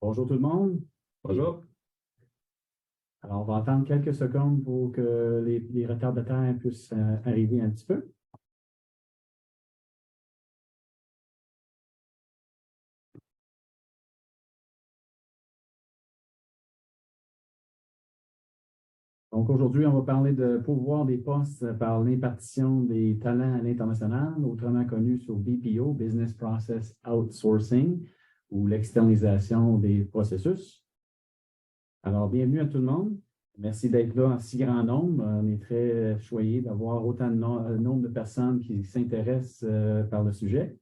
Bonjour tout le monde. Bonjour. Alors, on va attendre quelques secondes pour que les retardataires puissent arriver un petit peu. Donc, aujourd'hui, on va parler de pourvoir des postes par l'impartition des talents à l'international, autrement connu sur BPO, Business Process Outsourcing, ou l'externalisation des processus. Alors, bienvenue à tout le monde. Merci d'être là en si grand nombre. On est très choyés d'avoir autant de nombre de personnes qui s'intéressent par le sujet.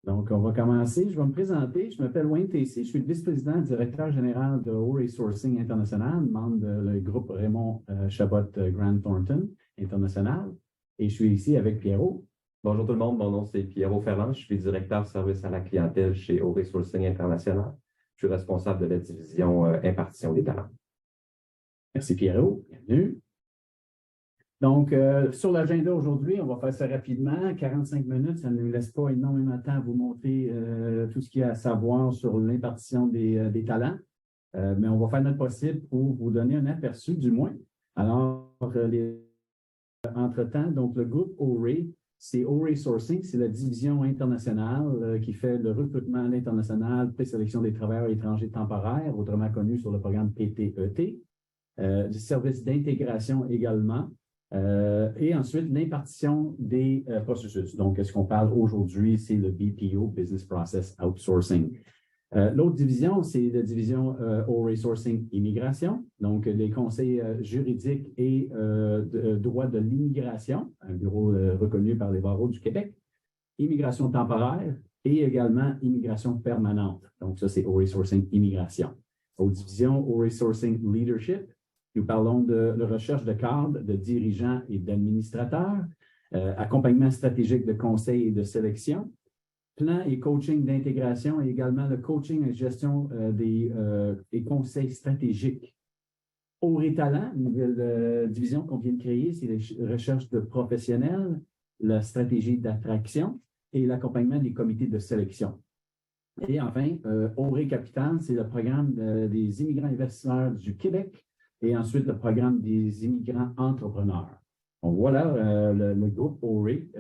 Donc, on va commencer. Je vais me présenter. Je m'appelle Wayne Tessy. Je suis le vice-président directeur général de O-Ray Sourcing International, membre du groupe Raymond Chabot Grant Thornton International. Et je suis ici avec Pierrot. Bonjour tout le monde. Mon nom, c'est Pierrot Ferland. Je suis directeur service à la clientèle chez O-Ray Sourcing International. Je suis responsable de la division impartition des talents. Merci Pierrot. Bienvenue. Donc, sur l'agenda aujourd'hui, on va faire ça rapidement. 45 minutes, ça ne nous laisse pas énormément de temps à vous montrer tout ce qu'il y a à savoir sur l'impartition des talents. Mais on va faire notre possible pour vous donner un aperçu du moins. Alors, entre-temps, donc le groupe O-Ray, c'est O-Ray Sourcing, c'est la division internationale qui fait le recrutement à l'international, présélection des travailleurs étrangers temporaires, autrement connu sur le programme PTET, du service d'intégration également. Et ensuite, l'impartition des processus. Donc, ce qu'on parle aujourd'hui, c'est le BPO, Business Process Outsourcing. L'autre division, c'est la division O-Ray Sourcing Immigration, donc les conseils juridiques et droit de l'immigration, un bureau reconnu par les barreaux du Québec, immigration temporaire et également immigration permanente. Donc, ça, c'est O-Ray Sourcing Immigration. Aux divisions O-Ray Sourcing Leadership, nous parlons de la recherche de cadres, de dirigeants et d'administrateurs, accompagnement stratégique de conseil et de sélection, plan et coaching d'intégration et également le coaching et gestion des conseils stratégiques. O-Ray Talent, une nouvelle division qu'on vient de créer, c'est la recherche de professionnels, la stratégie d'attraction et l'accompagnement des comités de sélection. Et enfin, O-Ray Capital, c'est le programme des immigrants investisseurs du Québec, et ensuite le programme des immigrants entrepreneurs. Donc voilà le groupe O-Ray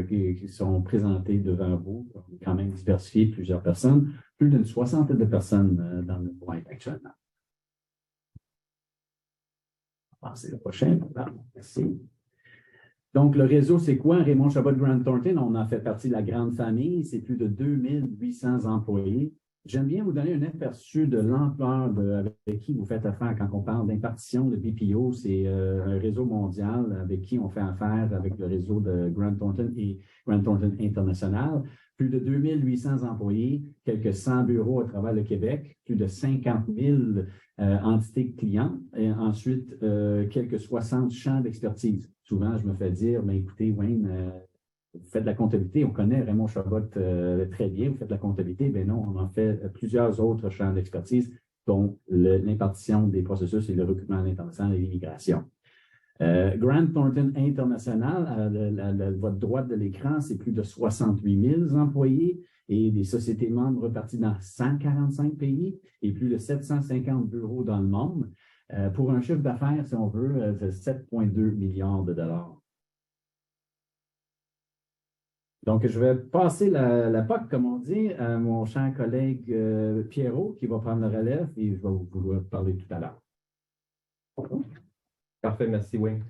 qui sont présentés devant vous. On a quand même diversifié plusieurs personnes, plus d'une soixantaine de personnes dans le point actuellement. On va passer au prochain. Merci. Donc, le réseau, c'est quoi? Raymond Chabot Grant Thornton, on en fait partie de la grande famille. C'est plus de 2800 employés. J'aime bien vous donner un aperçu de l'ampleur avec qui vous faites affaire quand on parle d'impartition de BPO. C'est un réseau mondial avec qui on fait affaire avec le réseau de Grant Thornton et Grant Thornton International. Plus de 2800 employés, quelques 100 bureaux à travers le Québec, plus de 50 000 entités clients et ensuite quelques 60 champs d'expertise. Souvent, je me fais dire, ben, écoutez, Wayne, vous faites de la comptabilité, on connaît Raymond Chabot très bien, vous faites de la comptabilité, bien non, on en fait plusieurs autres champs d'expertise, dont l'impartition des processus et le recrutement à l'international et l'immigration. Grant Thornton International, à votre droite de l'écran, c'est plus de 68 000 employés et des sociétés membres reparties dans 145 pays et plus de 750 bureaux dans le monde, pour un chiffre d'affaires, si on veut, de 7,2 milliards de dollars. Donc, je vais passer la POC, comme on dit, à mon cher collègue Pierrot, qui va prendre le relève et je vais vous parler tout à l'heure. Parfait, merci Wayne.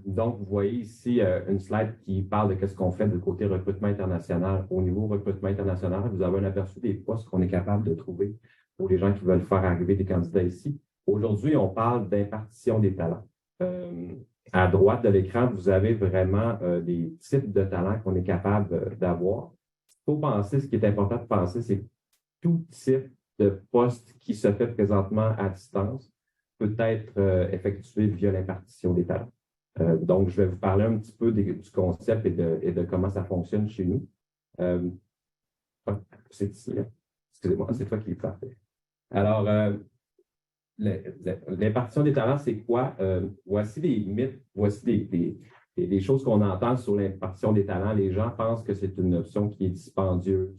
Donc, vous voyez ici une slide qui parle de ce qu'on fait du côté recrutement international. Au niveau recrutement international, vous avez un aperçu des postes qu'on est capable de trouver pour les gens qui veulent faire arriver des candidats ici. Aujourd'hui, on parle d'impartition des talents. À droite de l'écran, vous avez vraiment des types de talents qu'on est capable d'avoir. Il faut penser, ce qui est important de penser, c'est que tout type de poste qui se fait présentement à distance peut être effectué via l'impartition des talents. Donc, je vais vous parler un petit peu du concept et de comment ça fonctionne chez nous. C'est ici, hein? Excusez-moi, c'est toi qui le parfait. Alors, l'impartition des talents, c'est quoi? Voici des mythes, voici des choses qu'on entend sur l'impartition des talents. Les gens pensent que c'est une option qui est dispendieuse,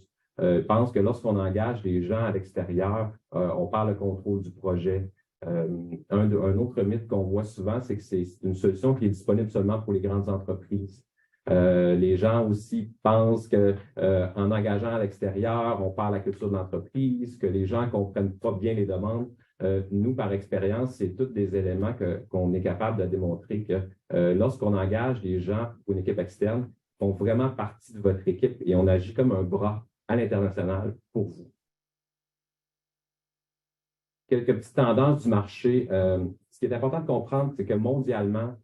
pensent que lorsqu'on engage des gens à l'extérieur, on perd le contrôle du projet. Un autre mythe qu'on voit souvent, c'est que c'est une solution qui est disponible seulement pour les grandes entreprises. Les gens aussi pensent qu'en engageant à l'extérieur, on perd la culture de l'entreprise, que les gens ne comprennent pas bien les demandes. Nous, par expérience, c'est tous des éléments qu'on est capable de démontrer que lorsqu'on engage des gens pour une équipe externe, ils font vraiment partie de votre équipe et on agit comme un bras à l'international pour vous. Quelques petites tendances du marché. Ce qui est important de comprendre, c'est que mondialement,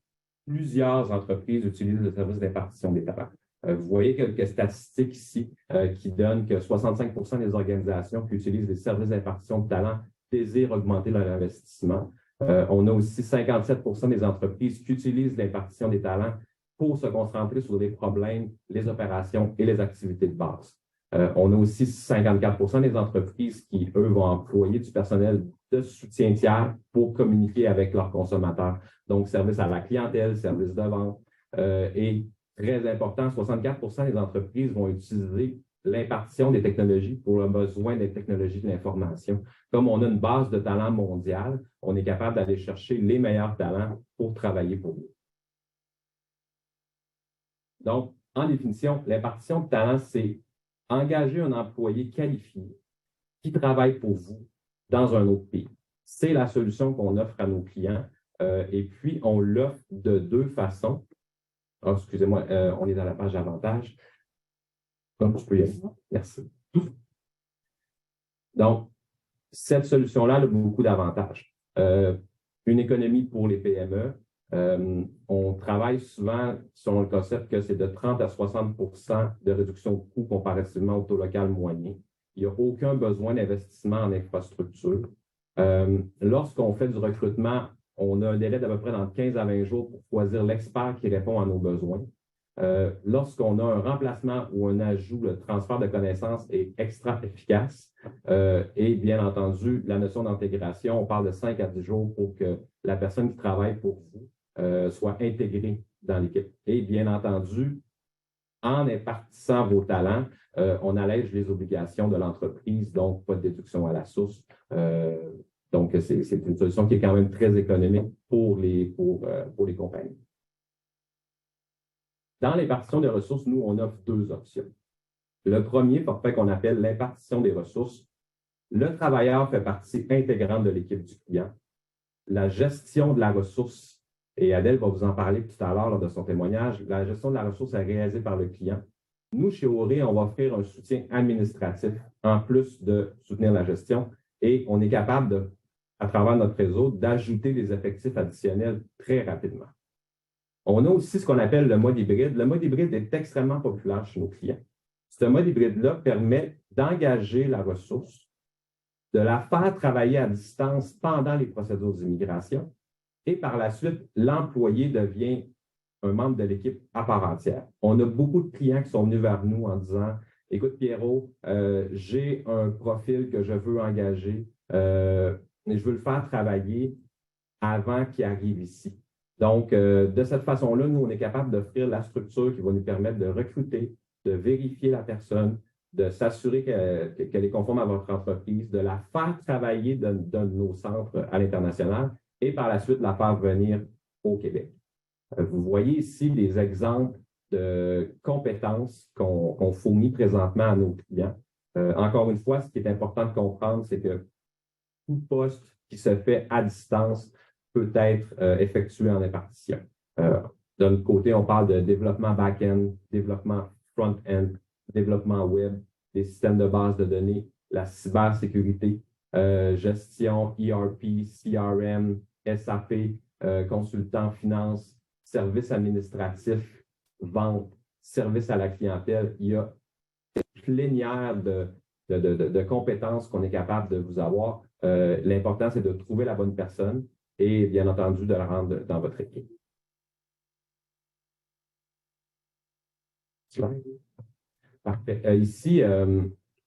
plusieurs entreprises utilisent le service d'impartition des talents. Vous voyez quelques statistiques ici qui donnent que 65% des organisations qui utilisent les services d'impartition de talent désirent augmenter leur investissement. On a aussi 57% des entreprises qui utilisent l'impartition des talents pour se concentrer sur les problèmes, les opérations et les activités de base. On a aussi 54% des entreprises qui, eux, vont employer du personnel de soutien tiers pour communiquer avec leurs consommateurs. Donc, service à la clientèle, service de vente. Et très important, 64% des entreprises vont utiliser l'impartition des technologies pour le besoin des technologies de l'information. Comme on a une base de talents mondiale, on est capable d'aller chercher les meilleurs talents pour travailler pour nous. Donc, en définition, l'impartition de talents, c'est engager un employé qualifié qui travaille pour vous dans un autre pays. C'est la solution qu'on offre à nos clients et puis on l'offre de deux façons. Oh, excusez-moi, on est dans la page avantages. Donc, je peux y aller. Merci. Donc, cette solution-là a beaucoup d'avantages. Une économie pour les PME. On travaille souvent selon le concept que c'est de 30 à 60% de réduction de coûts comparativement au taux local moyen. Il n'y a aucun besoin d'investissement en infrastructure. Lorsqu'on fait du recrutement, on a un délai d'à peu près dans 15 à 20 jours pour choisir l'expert qui répond à nos besoins. Lorsqu'on a un remplacement ou un ajout, le transfert de connaissances est extra efficace. Et bien entendu, la notion d'intégration, on parle de 5 à 10 jours pour que la personne qui travaille pour vous soit intégrée dans l'équipe. Et bien entendu, en impartissant vos talents, on allège les obligations de l'entreprise, donc pas de déduction à la source. Donc, c'est une solution qui est quand même très économique pour les compagnies. Dans l'impartition des ressources, nous, on offre deux options. Le premier forfait qu'on appelle l'impartition des ressources. Le travailleur fait partie intégrante de l'équipe du client. La gestion de la ressource, et Adèle va vous en parler tout à l'heure lors de son témoignage, la gestion de la ressource est réalisée par le client. Nous, chez Auré, on va offrir un soutien administratif en plus de soutenir la gestion et on est capable, à travers notre réseau, d'ajouter des effectifs additionnels très rapidement. On a aussi ce qu'on appelle le mode hybride. Le mode hybride est extrêmement populaire chez nos clients. Ce mode hybride-là permet d'engager la ressource, de la faire travailler à distance pendant les procédures d'immigration et par la suite, l'employé devient un membre de l'équipe à part entière. On a beaucoup de clients qui sont venus vers nous en disant « Écoute, Pierrot, j'ai un profil que je veux engager, mais je veux le faire travailler avant qu'il arrive ici. » Donc, de cette façon-là, nous, on est capable d'offrir la structure qui va nous permettre de recruter, de vérifier la personne, de s'assurer qu'elle est conforme à votre entreprise, de la faire travailler dans de nos centres à l'international et par la suite, la faire venir au Québec. Vous voyez ici des exemples de compétences qu'on fournit présentement à nos clients. Encore une fois, ce qui est important de comprendre, c'est que tout poste qui se fait à distance peut être effectué en impartition. De notre côté, on parle de développement back-end, développement front-end, développement web, des systèmes de base de données, la cybersécurité, gestion, ERP, CRM, SAP, consultant finance, services administratifs, vente, service à la clientèle. Il y a une plénière de compétences qu'on est capable de vous avoir. L'important, c'est de trouver la bonne personne et bien entendu de la rendre dans votre équipe. Parfait. Ici,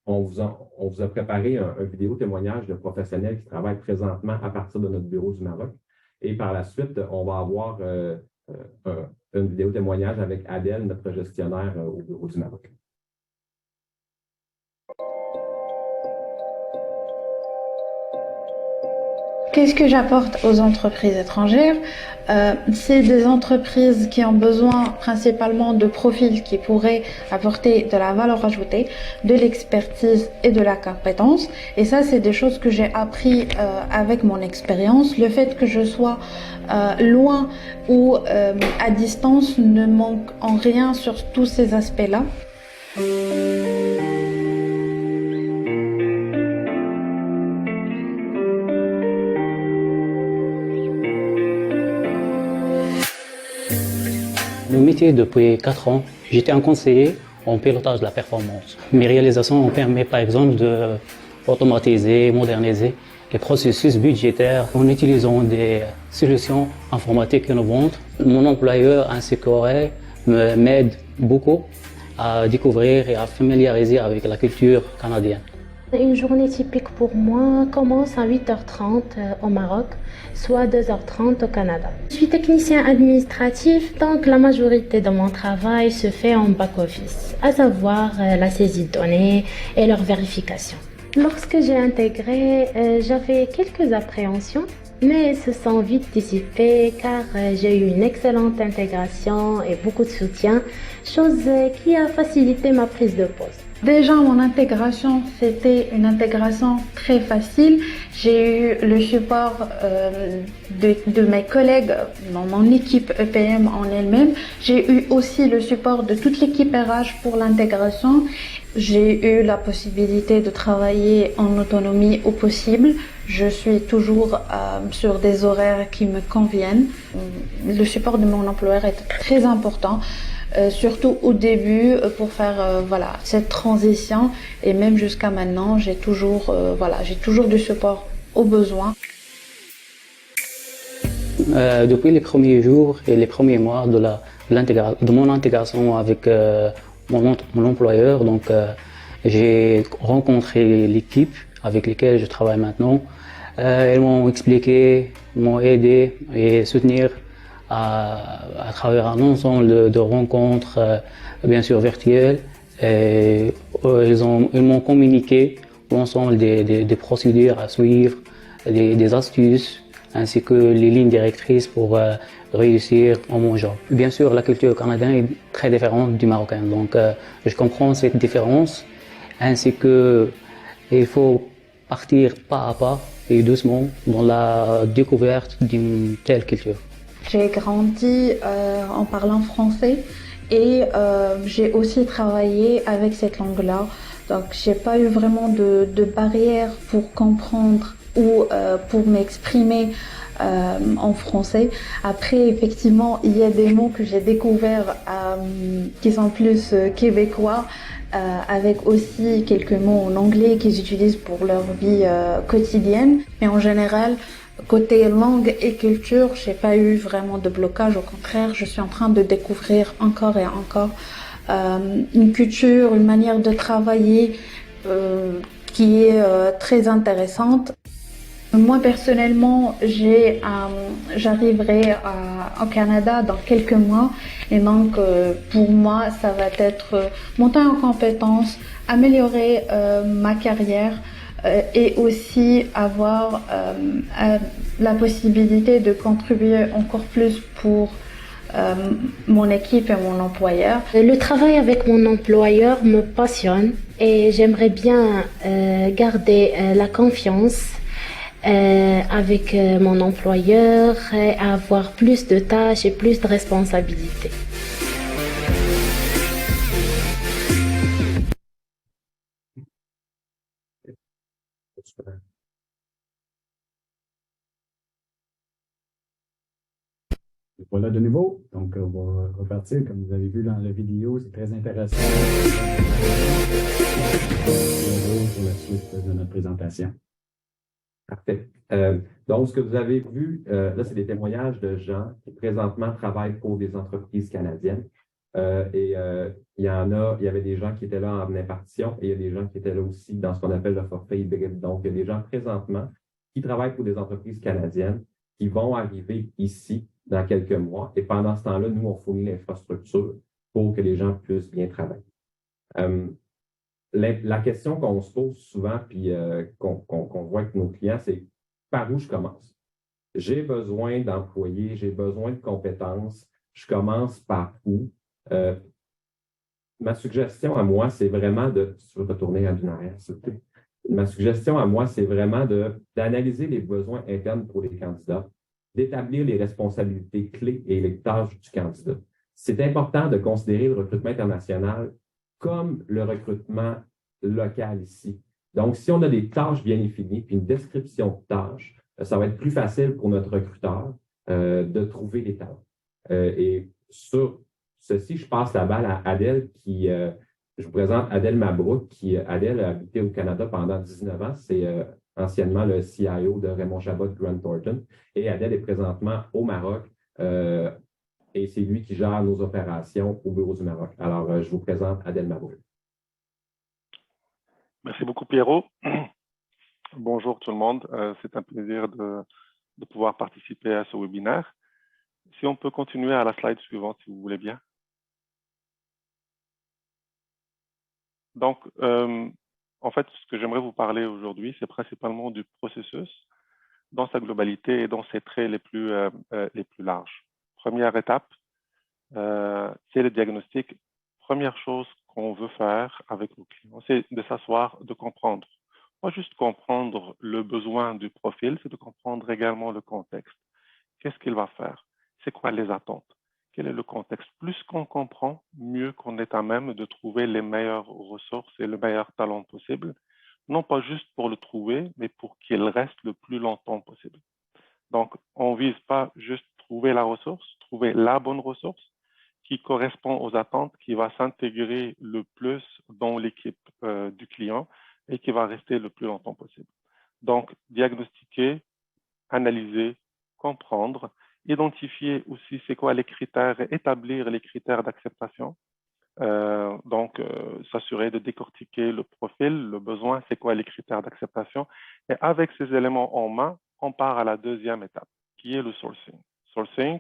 on vous a préparé un vidéo témoignage de professionnels qui travaillent présentement à partir de notre bureau du Maroc. Et par la suite, on va avoir une vidéo témoignage avec Adèle, notre gestionnaire au bureau du Maroc. Qu'est-ce que j'apporte aux entreprises étrangères? C'est des entreprises qui ont besoin principalement de profils qui pourraient apporter de la valeur ajoutée, de l'expertise et de la compétence. Et ça, c'est des choses que j'ai appris avec mon expérience. Le fait que je sois loin ou à distance ne manque en rien sur tous ces aspects-là. Le métier depuis 4 ans, j'étais un conseiller en pilotage de la performance. Mes réalisations ont permis par exemple d'automatiser, moderniser les processus budgétaires en utilisant des solutions informatiques innovantes. Mon employeur ainsi qu'Aurel m'aide beaucoup à découvrir et à familiariser avec la culture canadienne. Une journée typique pour moi commence à 8h30 au Maroc, soit 2h30 au Canada. Je suis technicien administratif, donc la majorité de mon travail se fait en back-office, à savoir la saisie de données et leur vérification. Lorsque j'ai intégré, j'avais quelques appréhensions, mais se sont vite dissipées car j'ai eu une excellente intégration et beaucoup de soutien, chose qui a facilité ma prise de poste. Déjà, mon intégration, c'était une intégration très facile. J'ai eu le support de mes collègues dans mon équipe EPM en elle-même. J'ai eu aussi le support de toute l'équipe RH pour l'intégration. J'ai eu la possibilité de travailler en autonomie au possible. Je suis toujours sur des horaires qui me conviennent. Le support de mon employeur est très important. Surtout au début pour faire cette transition, et même jusqu'à maintenant j'ai toujours du support aux besoins. Depuis les premiers jours et les premiers mois de mon intégration avec mon employeur, j'ai rencontré l'équipe avec laquelle je travaille maintenant. Ils m'ont expliqué, m'ont aidé et soutenir à travers un ensemble de rencontres, bien sûr virtuelles. Et ils m'ont communiqué l'ensemble des procédures à suivre, des astuces, ainsi que les lignes directrices pour réussir en mon job. Bien sûr, la culture canadienne est très différente du marocain, donc je comprends cette différence, ainsi que il faut partir pas à pas et doucement dans la découverte d'une telle culture. J'ai grandi en parlant français et j'ai aussi travaillé avec cette langue-là. Donc j'ai pas eu vraiment de barrière pour comprendre ou pour m'exprimer en français. Après, effectivement, il y a des mots que j'ai découverts qui sont plus québécois, avec aussi quelques mots en anglais qu'ils utilisent pour leur vie quotidienne. Mais en général, côté langue et culture, j'ai pas eu vraiment de blocage. Au contraire, je suis en train de découvrir encore et encore une culture, une manière de travailler qui est très intéressante. Moi personnellement, j'arriverai au Canada dans quelques mois, et donc pour moi, ça va être monter en compétences, améliorer ma carrière. Et aussi avoir la possibilité de contribuer encore plus pour mon équipe et mon employeur. Le travail avec mon employeur me passionne et j'aimerais bien garder la confiance avec mon employeur et avoir plus de tâches et plus de responsabilités. Voilà de nouveau. Donc, on va repartir. Comme vous avez vu dans la vidéo, c'est très intéressant pour la suite de notre présentation. Parfait. Donc, ce que vous avez vu, là, c'est des témoignages de gens qui présentement travaillent pour des entreprises canadiennes. Il y avait des gens qui étaient là en impartition et il y a des gens qui étaient là aussi dans ce qu'on appelle le forfait hybride. Donc, il y a des gens présentement qui travaillent pour des entreprises canadiennes qui vont arriver ici dans quelques mois. Et pendant ce temps-là, nous, on fournit l'infrastructure pour que les gens puissent bien travailler. La question qu'on se pose souvent, puis qu'on voit avec nos clients, c'est par où je commence? J'ai besoin d'employés, j'ai besoin de compétences. Je commence par où? Ma suggestion à moi, c'est vraiment de... Si tu veux retourner à d'une arrière, s'il te plaît. Ma suggestion à moi, c'est vraiment d'analyser les besoins internes pour les candidats, d'établir les responsabilités clés et les tâches du candidat. C'est important de considérer le recrutement international comme le recrutement local ici. Donc, si on a des tâches bien définies, puis une description de tâches, ça va être plus facile pour notre recruteur de trouver les talents. Et sur ceci, je passe la balle à Adèle je vous présente Adèle Mabrouk, Adèle a habité au Canada pendant 19 ans. C'est anciennement le CIO de Raymond Chabot Grant Thornton. Et Adèle est présentement au Maroc et c'est lui qui gère nos opérations au bureau du Maroc. Alors, je vous présente Adèle Mabrouk. Merci beaucoup, Pierrot. Bonjour tout le monde. C'est un plaisir de pouvoir participer à ce webinaire. Si on peut continuer à la slide suivante, si vous voulez bien. Donc, en fait, ce que j'aimerais vous parler aujourd'hui, c'est principalement du processus dans sa globalité et dans ses traits les plus larges. Première étape, c'est le diagnostic. Première chose qu'on veut faire avec nos clients, c'est de s'asseoir, de comprendre. Pas juste comprendre le besoin du profil, c'est de comprendre également le contexte. Qu'est-ce qu'il va faire? C'est quoi les attentes? Quel est le contexte? Plus qu'on comprend, mieux qu'on est à même de trouver les meilleures ressources et le meilleur talent possible, non pas juste pour le trouver, mais pour qu'il reste le plus longtemps possible. Donc, on ne vise pas juste trouver la ressource, trouver la bonne ressource qui correspond aux attentes, qui va s'intégrer le plus dans l'équipe du client et qui va rester le plus longtemps possible. Donc, diagnostiquer, analyser, comprendre, identifier aussi c'est quoi les critères, établir les critères d'acceptation. Donc, s'assurer de décortiquer le profil, le besoin, c'est quoi les critères d'acceptation. Et avec ces éléments en main, on part à la deuxième étape, qui est le sourcing. Sourcing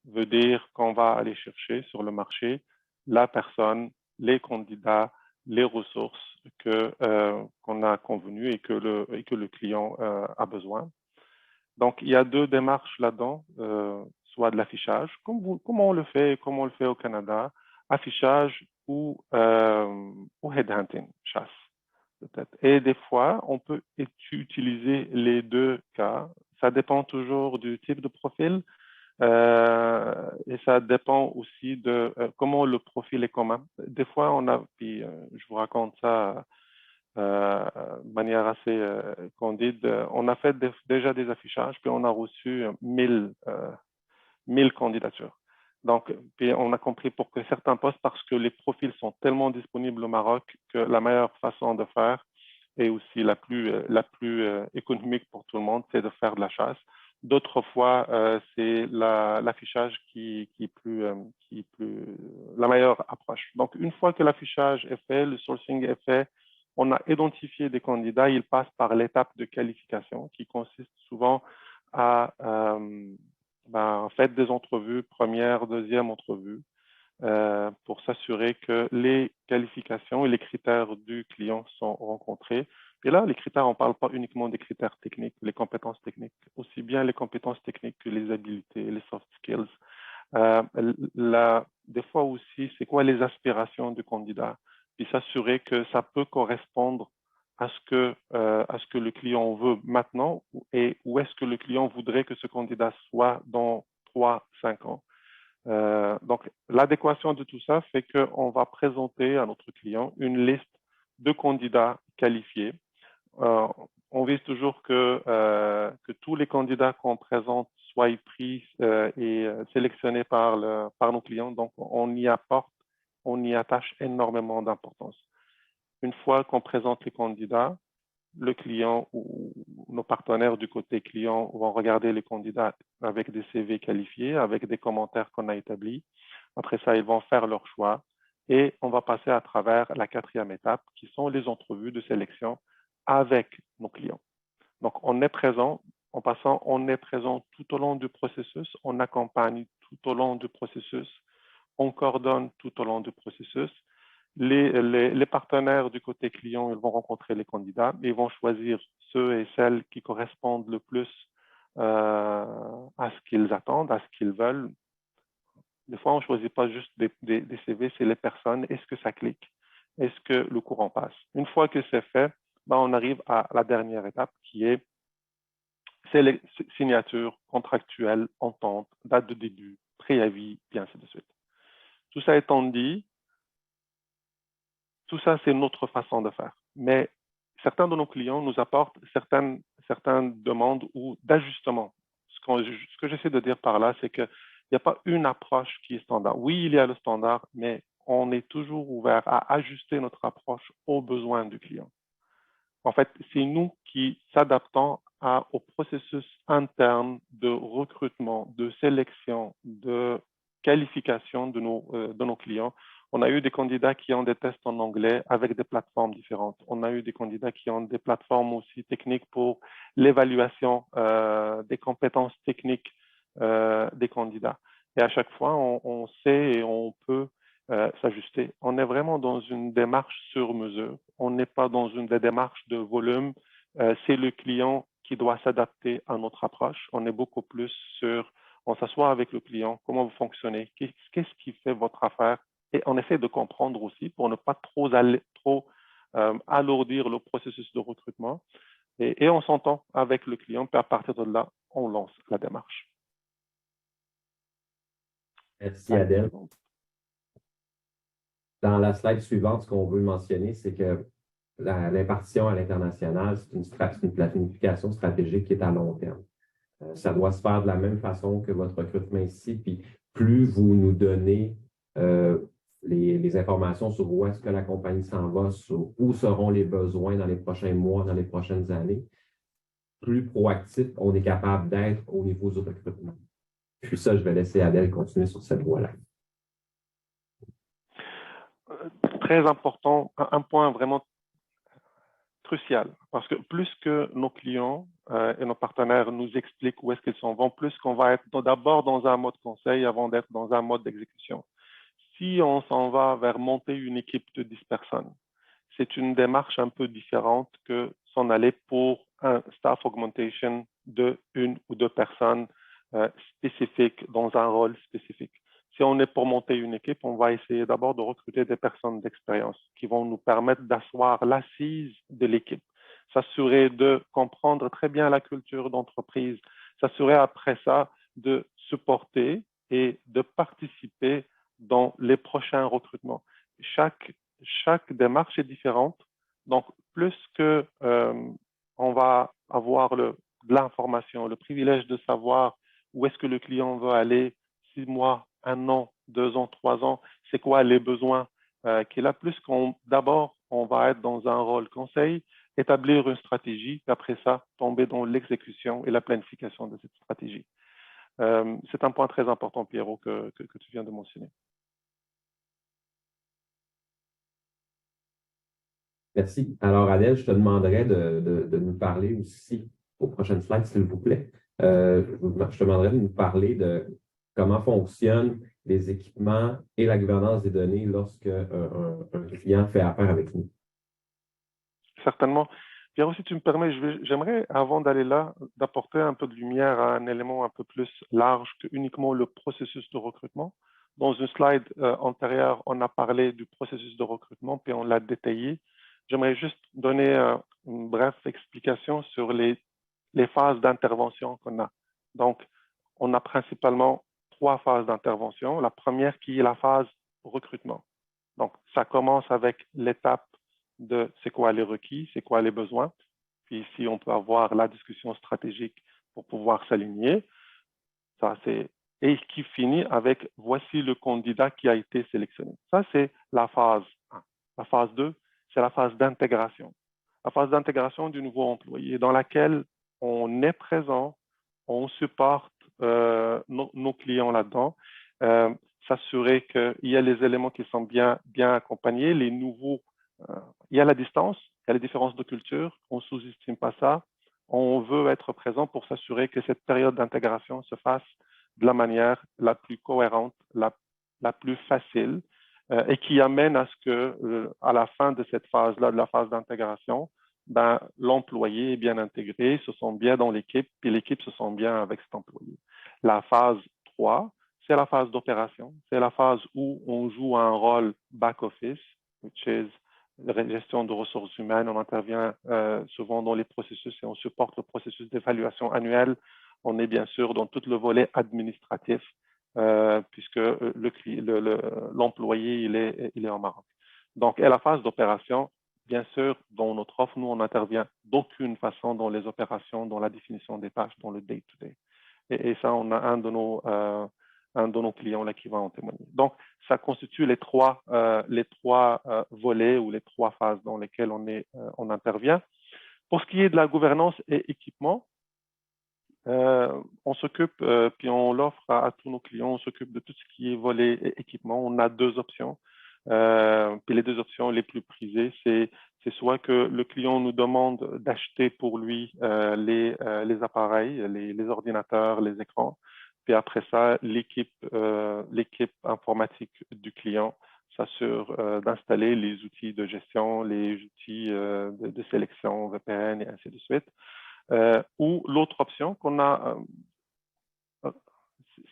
veut dire qu'on va aller chercher sur le marché la personne, les candidats, les ressources qu'on a convenues et que le client a besoin. Donc, il y a deux démarches là-dedans, soit de l'affichage, comment on le fait au Canada, affichage ou headhunting, chasse, peut-être. Et des fois, on peut utiliser les deux cas. Ça dépend toujours du type de profil et ça dépend aussi de comment le profil est commun. Des fois, puis je vous raconte ça de manière assez candide. On a fait déjà des affichages, puis on a reçu 1000 candidatures. Donc, puis on a compris pour que certains postes, parce que les profils sont tellement disponibles au Maroc que la meilleure façon de faire et aussi la plus économique pour tout le monde, c'est de faire de la chasse. D'autres fois, c'est l'affichage qui est plus la meilleure approche. Donc, une fois que l'affichage est fait, le sourcing est fait, on a identifié des candidats, ils passent par l'étape de qualification qui consiste souvent à en fait des entrevues, première, deuxième entrevue, pour s'assurer que les qualifications et les critères du client sont rencontrés. Et là, les critères, on ne parle pas uniquement des critères techniques, les compétences techniques, aussi bien les compétences techniques que les habiletés, les soft skills. Des fois aussi, c'est quoi les aspirations du candidat, puis s'assurer que ça peut correspondre à ce que le client veut maintenant et où est-ce que le client voudrait que ce candidat soit dans 3-5 ans. Donc, l'adéquation de tout ça fait qu'on va présenter à notre client une liste de candidats qualifiés. On vise toujours que tous les candidats qu'on présente soient pris et sélectionnés par nos clients. Donc, on y attache énormément d'importance. Une fois qu'on présente les candidats, le client ou nos partenaires du côté client vont regarder les candidats avec des CV qualifiés, avec des commentaires qu'on a établis. Après ça, ils vont faire leur choix et on va passer à travers la quatrième étape qui sont les entrevues de sélection avec nos clients. Donc, on est présent. En passant, on est présent tout au long du processus. On accompagne tout au long du processus. On coordonne tout au long du processus. les partenaires du côté client, ils vont rencontrer les candidats et ils vont choisir ceux et celles qui correspondent le plus à ce qu'ils attendent, à ce qu'ils veulent. Des fois, on ne choisit pas juste des CV, c'est les personnes. Est-ce que ça clique? Est-ce que le courant passe? Une fois que c'est fait, ben, on arrive à la dernière étape qui est les signatures contractuelles, entente, date de début, préavis, et ainsi de suite. Tout ça étant dit, tout ça, c'est notre façon de faire. Mais certains de nos clients nous apportent certaines demandes ou d'ajustements. Ce que j'essaie de dire par là, c'est qu'il n'y a pas une approche qui est standard. Oui, il y a le standard, mais on est toujours ouvert à ajuster notre approche aux besoins du client. En fait, c'est nous qui s'adaptons au processus interne de recrutement, de sélection, de qualification de nos clients. On a eu des candidats qui ont des tests en anglais avec des plateformes différentes. On a eu des candidats qui ont des plateformes aussi techniques pour l'évaluation des compétences techniques des candidats. Et à chaque fois, on sait et on peut s'ajuster. On est vraiment dans une démarche sur mesure. On n'est pas dans une démarche de volume. C'est le client qui doit s'adapter à notre approche. On est beaucoup plus sur, on s'assoit avec le client, comment vous fonctionnez, qu'est-ce qui fait votre affaire, et on essaie de comprendre aussi pour ne pas trop alourdir le processus de recrutement. Et on s'entend avec le client, puis à partir de là, on lance la démarche. Merci Adèle. Dans la slide suivante, ce qu'on veut mentionner, c'est que l'impartition à l'international, c'est une planification stratégique qui est à long terme. Ça doit se faire de la même façon que votre recrutement ici, puis plus vous nous donnez les informations sur où est-ce que la compagnie s'en va, sur où seront les besoins dans les prochains mois, dans les prochaines années, plus proactif on est capable d'être au niveau du recrutement. Puis ça, je vais laisser Adèle continuer sur cette voie-là. Très important, un point vraiment crucial, parce que plus que nos clients et nos partenaires nous expliquent où est-ce qu'ils s'en vont, plus qu'on va être d'abord dans un mode conseil avant d'être dans un mode d'exécution. Si on s'en va vers monter une équipe de 10 personnes, c'est une démarche un peu différente que s'en aller pour un staff augmentation de 1 ou 2 personnes spécifiques dans un rôle spécifique. Si on est pour monter une équipe, on va essayer d'abord de recruter des personnes d'expérience qui vont nous permettre d'asseoir l'assise de l'équipe, s'assurer de comprendre très bien la culture d'entreprise, s'assurer après ça de supporter et de participer dans les prochains recrutements. Chaque démarche est différente, donc plus que on va avoir de l'information, le privilège de savoir où est-ce que le client veut aller, 6 mois, 1 an, 2 ans, 3 ans, c'est quoi les besoins qu'il a, plus d'abord, on va être dans un rôle conseil, établir une stratégie, et après ça, tomber dans l'exécution et la planification de cette stratégie. C'est un point très important, Pierrot, que tu viens de mentionner. Merci. Alors, Adèle, je te demanderais de nous parler aussi, aux prochaines slides, s'il vous plaît. Je te demanderais de nous parler de comment fonctionnent les équipements et la gouvernance des données lorsque un client fait affaire avec nous. Certainement. Pierrot, si tu me permets, j'aimerais, avant d'aller là, d'apporter un peu de lumière à un élément un peu plus large que uniquement le processus de recrutement. Dans une slide antérieure, on a parlé du processus de recrutement, puis on l'a détaillé. J'aimerais juste donner une brève explication sur les phases d'intervention qu'on a. Donc, on a principalement 3 phases d'intervention. La première qui est la phase recrutement. Donc, ça commence avec l'étape de c'est quoi les requis, c'est quoi les besoins. Puis ici, on peut avoir la discussion stratégique pour pouvoir s'aligner. Et qui finit avec voici le candidat qui a été sélectionné. Ça, c'est la phase 1. La phase 2, c'est la phase d'intégration. La phase d'intégration du nouveau employé dans laquelle on est présent, on supporte nos clients là-dedans, s'assurer qu'il y a les éléments qui sont bien accompagnés, les nouveaux, il y a la distance, il y a les différences de culture, on ne sous-estime pas ça. On veut être présent pour s'assurer que cette période d'intégration se fasse de la manière la plus cohérente, la plus facile, et qui amène à ce que, à la fin de cette phase-là, de la phase d'intégration, ben, l'employé est bien intégré, se sent bien dans l'équipe, puis l'équipe se sent bien avec cet employé. La phase 3, c'est la phase d'opération. C'est la phase où on joue un rôle back-office, which is la gestion de ressources humaines. On intervient souvent dans les processus et on supporte le processus d'évaluation annuelle. On est bien sûr dans tout le volet administratif, puisque l'employé il est au Maroc. Donc, et la phase d'opération, bien sûr, dans notre offre, nous, on n'intervient d'aucune façon dans les opérations, dans la définition des tâches, dans le day-to-day. Et ça, on a un de nos clients là qui va en témoigner. Donc, ça constitue les trois volets ou les trois phases dans lesquelles on intervient. Pour ce qui est de la gouvernance et équipement, on s'occupe, puis on l'offre à tous nos clients, on s'occupe de tout ce qui est volet et équipement. On a deux options. Puis les deux options les plus prisées, c'est soit que le client nous demande d'acheter pour lui les appareils, les ordinateurs, les écrans. Puis après ça, l'équipe informatique du client s'assure d'installer les outils de gestion, les outils de sélection VPN et ainsi de suite. Ou l'autre option qu'on a,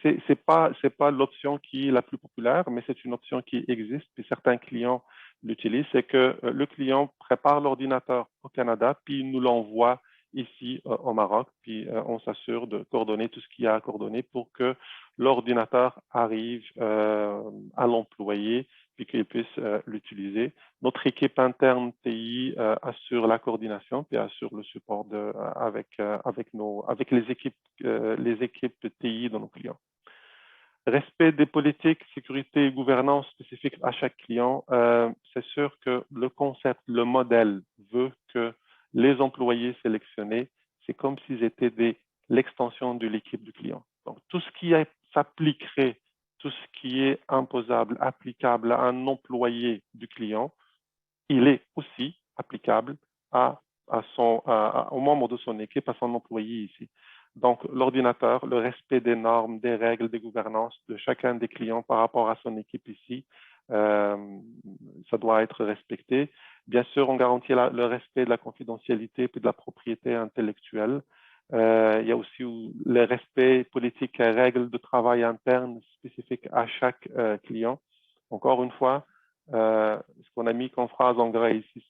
c'est pas l'option qui est la plus populaire, mais c'est une option qui existe, puis certains clients l'utilisent, c'est que le client prépare l'ordinateur au Canada, puis il nous l'envoie ici au Maroc, puis on s'assure de coordonner tout ce qu'il y a à coordonner pour que l'ordinateur arrive à l'employé, puis qu'il puisse l'utiliser. Notre équipe interne TI assure la coordination, puis assure le support avec les équipes TI de nos clients. Respect des politiques, sécurité et gouvernance spécifiques à chaque client, c'est sûr que le concept, le modèle veut que les employés sélectionnés, c'est comme s'ils étaient l'extension de l'équipe du client. Donc, tout ce qui s'appliquerait, tout ce qui est imposable, applicable à un employé du client, il est aussi applicable aux membres de son équipe, à son employé ici. Donc, l'ordinateur, le respect des normes, des règles, des gouvernances de chacun des clients par rapport à son équipe ici, ça doit être respecté. Bien sûr, on garantit le respect de la confidentialité et de la propriété intellectuelle. Il y a aussi le respect politique et règles de travail interne spécifiques à chaque client. Encore une fois, ce qu'on a mis comme phrase en gras ici,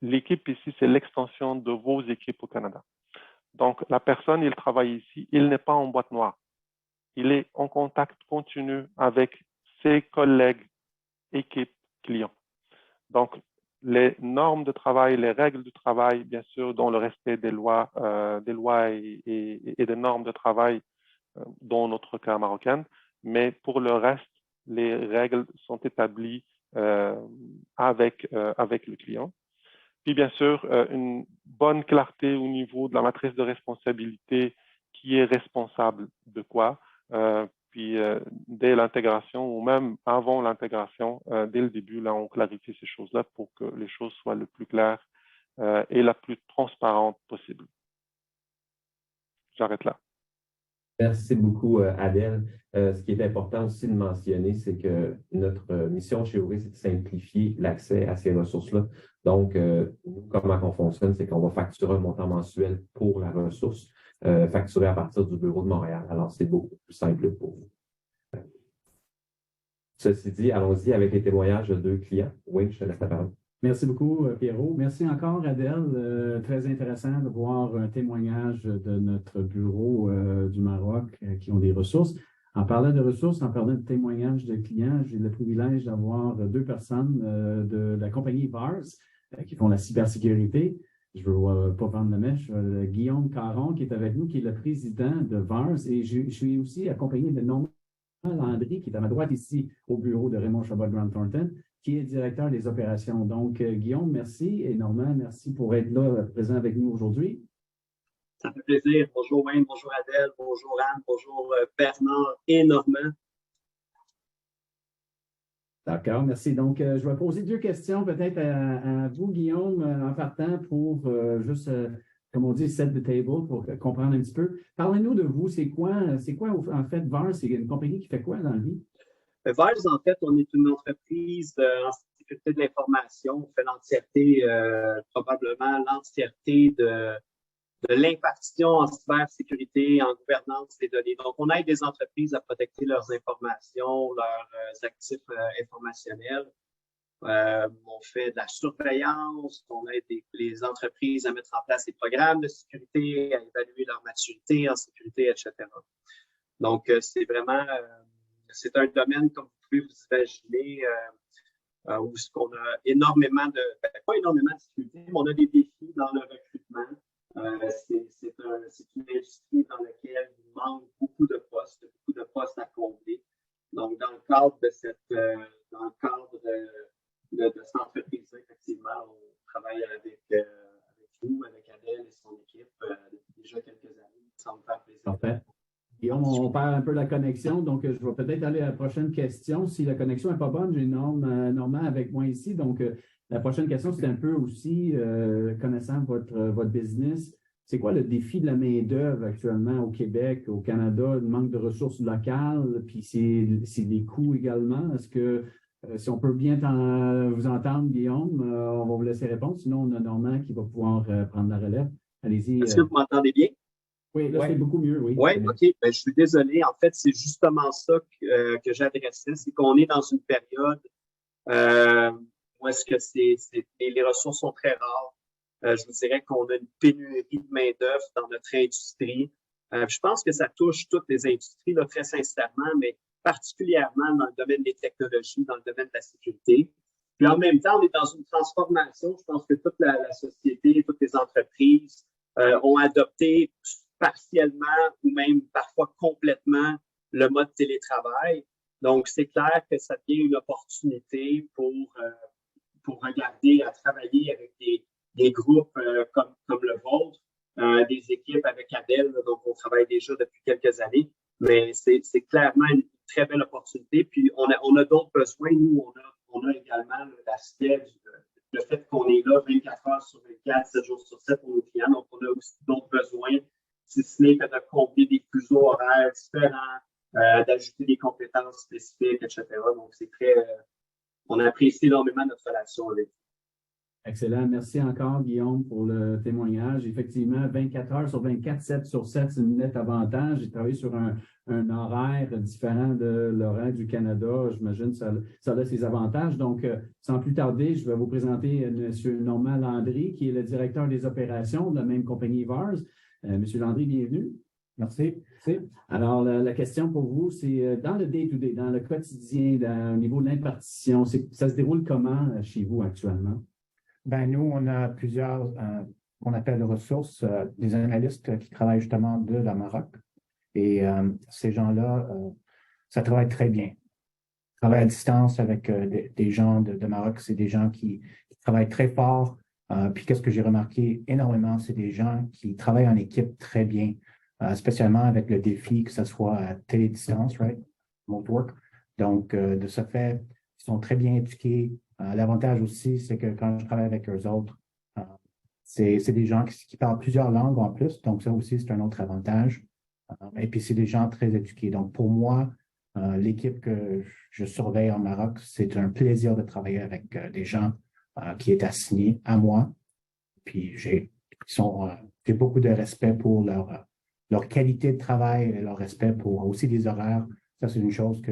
l'équipe ici, c'est l'extension de vos équipes au Canada. Donc, la personne, il travaille ici, il n'est pas en boîte noire. Il est en contact continu avec ses collègues, équipes, clients. Donc, les normes de travail, les règles du travail, bien sûr, dans le respect des lois et des normes de travail dans notre cas marocain. Mais pour le reste, les règles sont établies avec le client. Puis, bien sûr, une bonne clarté au niveau de la matrice de responsabilité, qui est responsable de quoi. Puis, dès l'intégration ou même avant l'intégration, dès le début, là, on clarifie ces choses-là pour que les choses soient le plus claires et la plus transparente possible. J'arrête là. Merci beaucoup, Adèle. Ce qui est important aussi de mentionner, c'est que notre mission chez Oury, c'est de simplifier l'accès à ces ressources-là. Donc, nous, comment on fonctionne, c'est qu'on va facturer un montant mensuel pour la ressource, facturé à partir du bureau de Montréal. Alors, c'est beaucoup plus simple pour vous. Ceci dit, allons-y avec les témoignages de deux clients. Oui, je te laisse la parole. Merci beaucoup, Pierrot. Merci encore, Adèle. Très intéressant de voir un témoignage de notre bureau du Maroc qui ont des ressources. En parlant de ressources, en parlant de témoignages de clients, j'ai le privilège d'avoir deux personnes de la compagnie VARS qui font la cybersécurité. Je ne veux pas prendre la mèche. Guillaume Caron qui est avec nous, qui est le président de VARS. Et je suis aussi accompagné de Norman Landry, qui est à ma droite ici au bureau de Raymond Chabot-Grant Thornton, qui est directeur des opérations. Donc, Guillaume, merci. Et Normand, merci pour être là, présent avec nous aujourd'hui. Ça fait plaisir. Bonjour Wayne, bonjour Adèle, bonjour Anne, bonjour Bernard et Normand. D'accord, merci. Donc, je vais poser deux questions peut-être à vous, Guillaume, en partant pour juste, comme on dit, set the table pour comprendre un petit peu. Parlez-nous de vous. C'est quoi en fait, VARS? C'est une compagnie qui fait quoi dans la vie? VARS, en fait, on est une entreprise en sécurité de l'information. On fait l'entièreté, probablement l'entièreté de l'impartition en cybersécurité, en gouvernance des données. Donc, on aide des entreprises à protéger leurs informations, leurs actifs informationnels. On fait de la surveillance, on aide les entreprises à mettre en place des programmes de sécurité, à évaluer leur maturité en sécurité, etc. Donc, c'est vraiment, c'est un domaine, comme vous pouvez vous imaginer, où on a énormément pas énormément de difficultés, mais on a des défis dans le recrutement. C'est une industrie dans laquelle il manque beaucoup de postes à combler. Donc, dans le cadre de cette entreprise, effectivement, on travaille avec vous, avec Adèle et son équipe depuis déjà quelques années. Ça me fait plaisir. Parfait. Guillaume, on perd un peu la connexion, donc je vais peut-être aller à la prochaine question. Si la connexion n'est pas bonne, j'ai Normand avec moi ici. Donc, la prochaine question, c'est un peu aussi, connaissant votre business, c'est quoi le défi de la main-d'œuvre actuellement au Québec, au Canada, le manque de ressources locales, puis c'est les coûts également. Est-ce que, si on peut bien vous entendre, Guillaume, on va vous laisser répondre. Sinon, on a Normand qui va pouvoir prendre la relève. Allez-y. Est-ce que vous m'entendez bien? Oui, là, c'est beaucoup mieux, oui. Oui, OK. Ben, je suis désolé. En fait, c'est justement ça que j'adressais. C'est qu'on est dans une période où est-ce que les ressources sont très rares. Je vous dirais qu'on a une pénurie de main-d'œuvre dans notre industrie. Je pense que ça touche toutes les industries, là, très sincèrement, mais particulièrement dans le domaine des technologies, dans le domaine de la sécurité. Puis en même temps, on est dans une transformation. Je pense que toute la société, toutes les entreprises ont adopté partiellement ou même parfois complètement le mode télétravail. Donc, c'est clair que ça devient une opportunité pour regarder à travailler avec des groupes comme le vôtre, des équipes avec Adèle, donc on travaille déjà depuis quelques années, mais c'est clairement une très belle opportunité. Puis on a d'autres besoins. Nous, on a également l'aspect le fait qu'on est là 24 heures sur 24, 7 jours sur 7 pour nos clients. Donc, on a aussi d'autres besoins, si ce n'est que de combler des fuseaux horaires différents, d'ajouter des compétences spécifiques, etc. Donc, c'est très... on apprécie énormément notre relation avec vous. Excellent. Merci encore, Guillaume, pour le témoignage. Effectivement, 24 heures sur 24, 7 sur 7, c'est un net avantage. J'ai travaillé sur un horaire différent de l'horaire du Canada. J'imagine que ça a ses avantages. Donc, sans plus tarder, je vais vous présenter M. Normand Landry, qui est le directeur des opérations de la même compagnie VARS. M. Landry, bienvenue. Merci. Alors, la question pour vous, c'est dans le day-to-day, dans le quotidien, au niveau de l'impartition, ça se déroule comment chez vous actuellement? Ben, nous, on a plusieurs, qu'on appelle ressources, des analystes qui travaillent justement de la Maroc. Et ces gens-là, ça travaille très bien. Ils travaillent à distance avec des gens de Maroc. C'est des gens qui travaillent très fort. Puis qu'est-ce que j'ai remarqué énormément, c'est des gens qui travaillent en équipe très bien, spécialement avec le défi que ce soit à télédistance, right? Remote work. Donc, de ce fait, ils sont très bien éduqués. L'avantage aussi, c'est que quand je travaille avec eux autres, c'est des gens qui parlent plusieurs langues en plus. Donc, ça aussi, c'est un autre avantage. Et puis, c'est des gens très éduqués. Donc, pour moi, l'équipe que je surveille en Maroc, c'est un plaisir de travailler avec des gens qui est assigné à moi. Puis, j'ai beaucoup de respect pour leur qualité de travail et leur respect pour aussi les horaires. Ça, c'est une chose que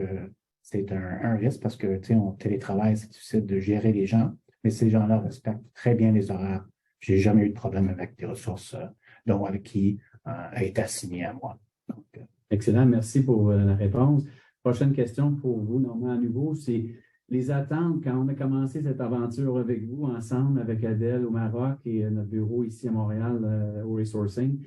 c'est un risque parce que, tu sais, on télétravaille, c'est difficile de gérer les gens, mais ces gens-là respectent très bien les horaires. J'ai jamais eu de problème avec des ressources donc avec qui est assigné à moi. Donc, excellent, merci pour la réponse. Prochaine question pour vous, Normand, à nouveau, c'est les attentes quand on a commencé cette aventure avec vous, ensemble, avec Adèle au Maroc et notre bureau ici à Montréal au Resourcing.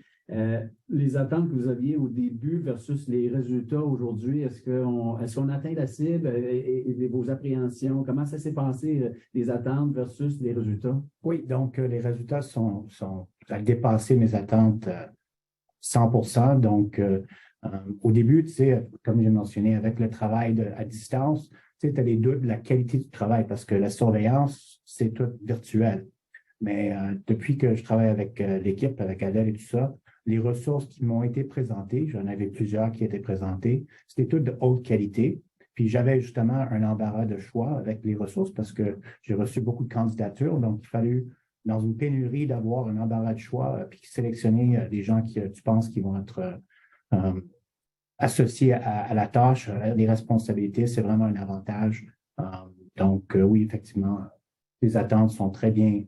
Les attentes que vous aviez au début versus les résultats aujourd'hui, est-ce qu'on atteint la cible et vos appréhensions? Comment ça s'est passé, les attentes versus les résultats? Oui, donc les résultats ont dépassé mes attentes 100%. Donc, au début, tu sais, comme j'ai mentionné, avec le travail à distance, tu sais, tu as des doutes de la qualité du travail parce que la surveillance, c'est tout virtuel. Mais depuis que je travaille avec l'équipe, avec Adèle et tout ça, les ressources qui m'ont été présentées, j'en avais plusieurs qui étaient présentées, c'était toutes de haute qualité. Puis j'avais justement un embarras de choix avec les ressources parce que j'ai reçu beaucoup de candidatures. Donc, il fallait, dans une pénurie, d'avoir un embarras de choix puis sélectionner des gens qui tu penses qui vont être associés à la tâche, les responsabilités. C'est vraiment un avantage. Donc, oui, effectivement, les attentes sont très bien.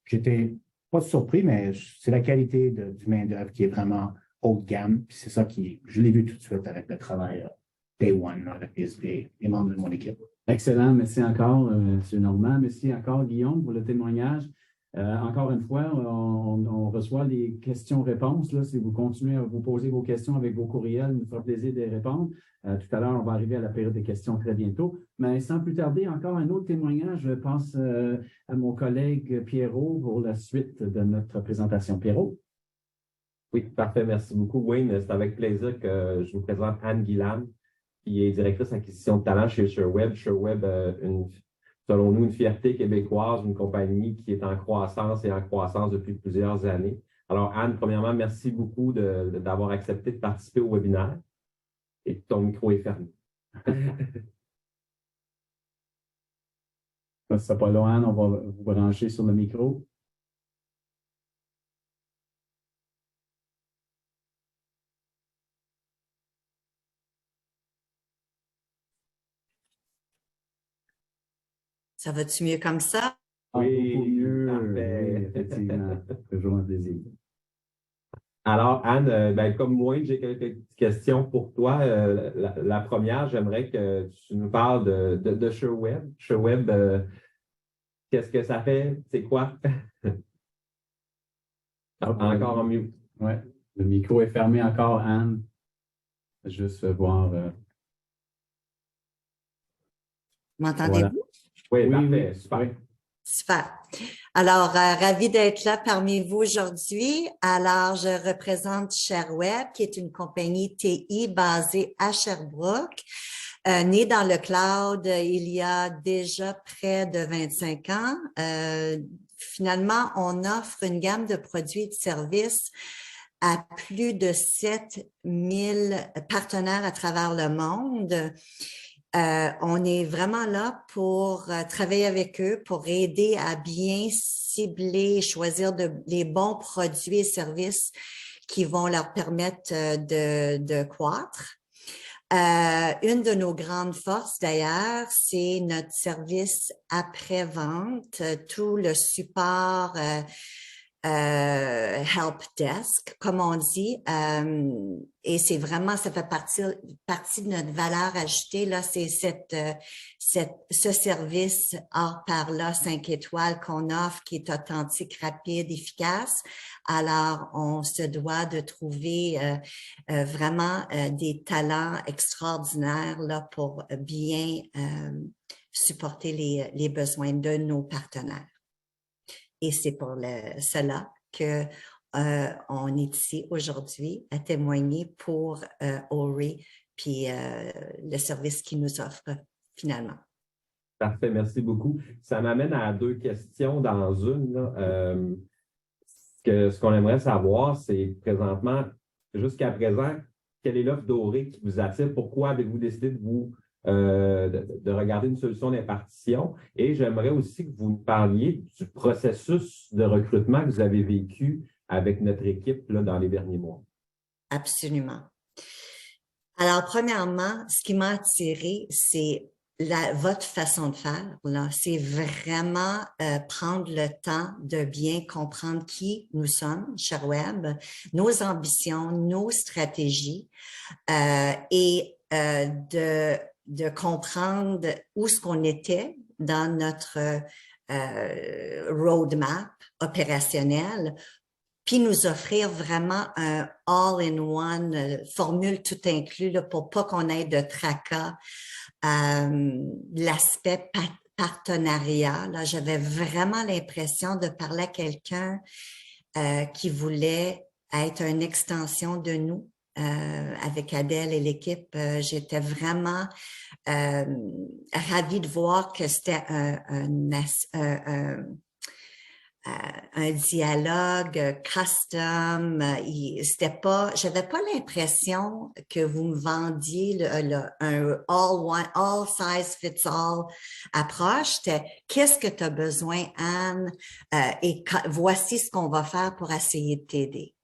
J'étais pas surpris, mais c'est la qualité du main-d'œuvre qui est vraiment haut de gamme. Puis c'est ça je l'ai vu tout de suite avec le travail Day One avec les membres de mon équipe. Excellent. Merci encore, M. Normand. Merci encore, Guillaume, pour le témoignage. Encore une fois, on reçoit les questions-réponses. Si vous continuez à vous poser vos questions avec vos courriels, nous fera plaisir de les répondre. Tout à l'heure, on va arriver à la période des questions très bientôt. Mais sans plus tarder, encore un autre témoignage. Je passe à mon collègue Pierrot pour la suite de notre présentation. Pierrot. Oui, parfait. Merci beaucoup, Wayne. C'est avec plaisir que je vous présente Anne Guillam, qui est directrice acquisition de talent chez SureWeb. SureWeb, selon nous, une fierté québécoise, une compagnie qui est en croissance et en croissance depuis plusieurs années. Alors, Anne, premièrement, merci beaucoup d'avoir accepté de participer au webinaire. Et ton micro est fermé. Ça ne sera pas long, Anne. On va vous brancher sur le micro. Ça va-tu mieux comme ça? Oui, beaucoup mieux. Parfait. Oui, effectivement. Toujours un plaisir. Alors, Anne, comme moi, j'ai quelques questions pour toi. La première, j'aimerais que tu nous parles de SureWeb. SureWeb, qu'est-ce que ça fait? C'est quoi? Encore en mute. Oui, le micro est fermé encore, Anne. Juste voir. M'entendez-vous? Voilà. Oui, parfait. Super. Super. Alors, ravi d'être là parmi vous aujourd'hui. Alors, je représente ShareWeb, qui est une compagnie TI basée à Sherbrooke, née dans le cloud il y a déjà près de 25 ans. Finalement, on offre une gamme de produits et de services à plus de 7000 partenaires à travers le monde. On est vraiment là pour travailler avec eux, pour aider à bien cibler, choisir les bons produits et services qui vont leur permettre de croître. Une de nos grandes forces d'ailleurs, c'est notre service après-vente, tout le support help desk, comme on dit, et c'est vraiment, ça fait partie de notre valeur ajoutée, là, c'est ce service hors par là, 5 étoiles qu'on offre, qui est authentique, rapide, efficace. Alors, on se doit de trouver vraiment des talents extraordinaires là pour bien supporter les besoins de nos partenaires. Et c'est pour cela que on est ici aujourd'hui à témoigner pour Ori puis le service qu'il nous offre finalement. Parfait, merci beaucoup. Ça m'amène à 2 questions dans une. Là. Ce qu'on aimerait savoir, c'est présentement, jusqu'à présent, quelle est l'offre d'Ori qui vous attire? Pourquoi avez-vous décidé de regarder une solution d'impartition? Et j'aimerais aussi que vous me parliez du processus de recrutement que vous avez vécu avec notre équipe là, dans les derniers mois. Absolument. Alors, premièrement, ce qui m'a attiré, c'est votre façon de faire. C'est vraiment prendre le temps de bien comprendre qui nous sommes, ShareWeb, nos ambitions, nos stratégies et de comprendre où est-ce qu'on était dans notre roadmap opérationnel, puis nous offrir vraiment un all-in-one, formule tout inclus là, pour pas qu'on ait de tracas. L'aspect partenariat, là, j'avais vraiment l'impression de parler à quelqu'un qui voulait être une extension de nous. Avec Adèle et l'équipe, j'étais vraiment ravie de voir que c'était un dialogue custom. J'avais pas l'impression que vous me vendiez un all size fits all approche. C'était qu'est-ce que tu as besoin, Anne, et voici ce qu'on va faire pour essayer de t'aider.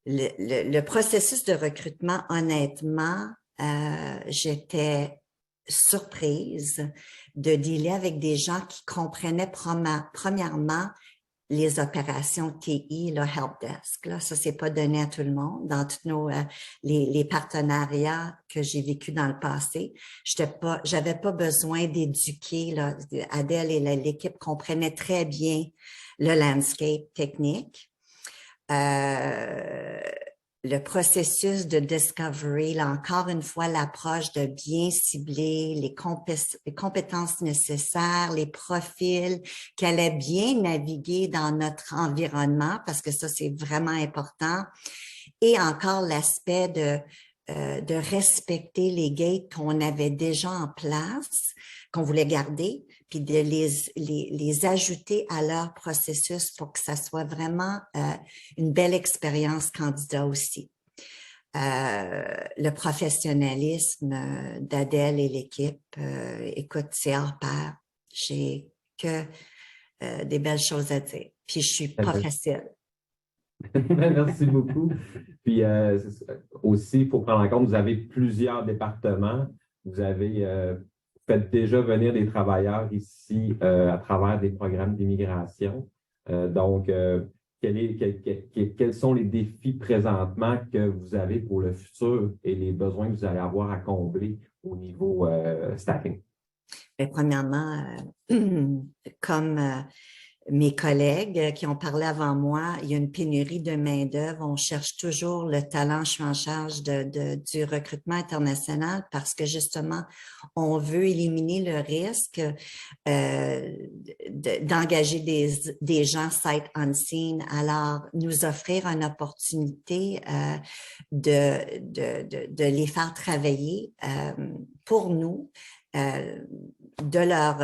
Le processus de recrutement, honnêtement, j'étais surprise de dealer avec des gens qui comprenaient premièrement les opérations TI, le help desk. Là, ça, c'est pas donné à tout le monde. Dans tous les partenariats que j'ai vécu dans le passé, j'avais pas besoin d'éduquer. Là, Adèle et l'équipe comprenaient très bien le landscape technique. Le processus de discovery, là encore une fois, l'approche de bien cibler les compétences nécessaires, les profils, qui allaient bien naviguer dans notre environnement, parce que ça, c'est vraiment important. Et encore l'aspect de respecter les gates qu'on avait déjà en place, qu'on voulait garder, puis de les ajouter à leur processus pour que ça soit vraiment une belle expérience candidat aussi. Le professionnalisme d'Adèle et l'équipe, écoute, c'est hors pair. J'ai que des belles choses à dire. Puis je suis pas facile. Merci beaucoup. Puis aussi, il faut prendre en compte, vous avez plusieurs départements. Vous avez faites déjà venir des travailleurs ici à travers des programmes d'immigration. Donc, quels sont les défis présentement que vous avez pour le futur et les besoins que vous allez avoir à combler au niveau staffing? Bien, premièrement, comme mes collègues qui ont parlé avant moi, il y a une pénurie de main-d'œuvre. On cherche toujours le talent. Je suis en charge du recrutement international parce que justement, on veut éliminer le risque d'engager des gens sight unseen. Alors, nous offrir une opportunité de les faire travailler pour nous, de leur